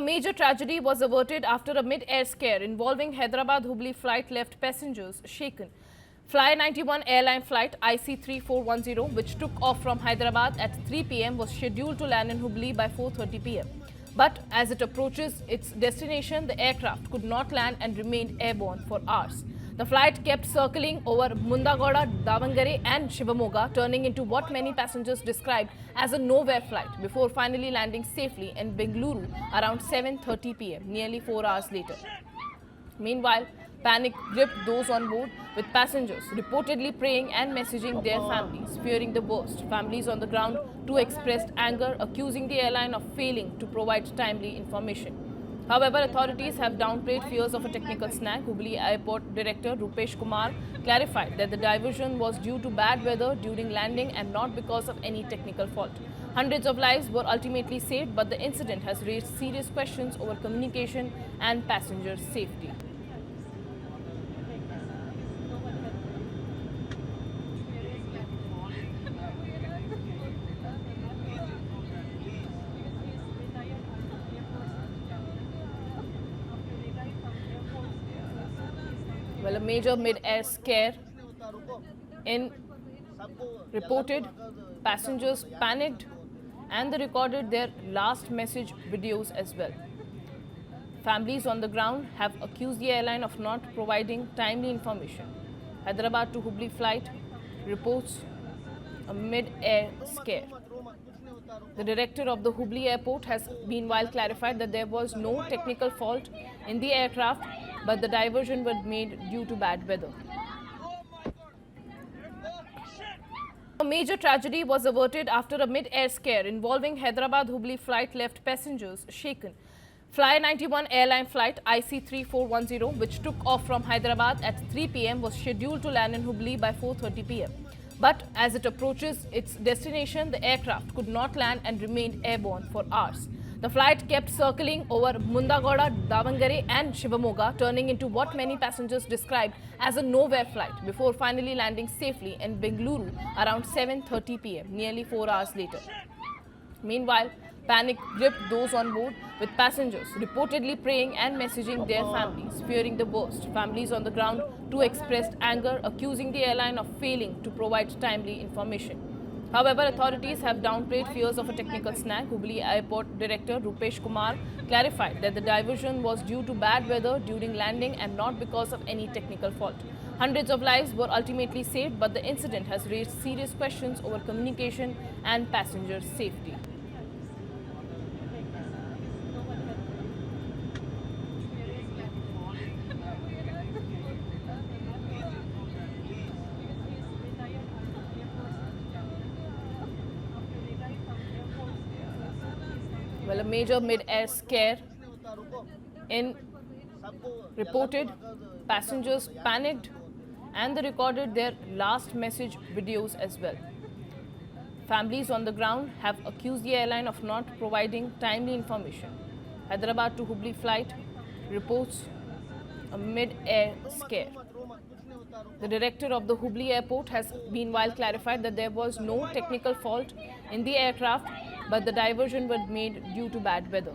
major tragedy was averted after a mid-air scare involving Hyderabad-Hubli flight left passengers shaken. Fly 91 airline flight IC3410, which took off from Hyderabad at 3 p.m., was scheduled to land in Hubli by 4:30 p.m. But as it approaches its destination, the aircraft could not land and remained airborne for hours. The flight kept circling over Mundagoda, Davangere and Shivamoga, turning into what many passengers described as a nowhere flight before finally landing safely in Bengaluru around 7:30 p.m., nearly 4 hours later. Meanwhile, panic gripped those on board, with passengers reportedly praying and messaging their families, fearing the worst. Families on the ground too expressed anger, accusing the airline of failing to provide timely information. However, authorities have downplayed fears of a technical snag. Hubli Airport Director Rupesh Kumar clarified that the diversion was due to bad weather during landing and not because of any technical fault. Hundreds of lives were ultimately saved, but the incident has raised serious questions over communication and passenger safety. Well, a major mid-air scare reported, passengers panicked and they recorded their last message videos as well. Families on the ground have accused the airline of not providing timely information. Hyderabad to Hubli flight reports a mid-air scare. The director of the Hubli airport has meanwhile clarified that there was no technical fault in the aircraft, but the diversion was made due to bad weather. A major tragedy was averted after a mid-air scare involving Hyderabad-Hubli flight left passengers shaken. Fly 91 airline flight IC3410, which took off from Hyderabad at 3 p.m., was scheduled to land in Hubli by 4:30 p.m. But as it approaches its destination, the aircraft could not land and remained airborne for hours. The flight kept circling over Mundagoda, Davangere and Shivamoga, turning into what many passengers described as a nowhere flight before finally landing safely in Bengaluru around 7:30 p.m., nearly 4 hours later. Meanwhile, panic gripped those on board, with passengers reportedly praying and messaging their families, fearing the worst. Families on the ground too expressed anger, accusing the airline of failing to provide timely information. However, authorities have downplayed fears of a technical snag. Hubli Airport Director Rupesh Kumar clarified that the diversion was due to bad weather during landing and not because of any technical fault. Hundreds of lives were ultimately saved, but the incident has raised serious questions over communication and passenger safety. Well, a major mid-air scare reported, passengers panicked and they recorded their last message videos as well. Families on the ground have accused the airline of not providing timely information. Hyderabad to Hubli flight reports a mid-air scare. The director of the Hubli airport has meanwhile clarified that there was no technical fault in the aircraft, but the diversion was made due to bad weather.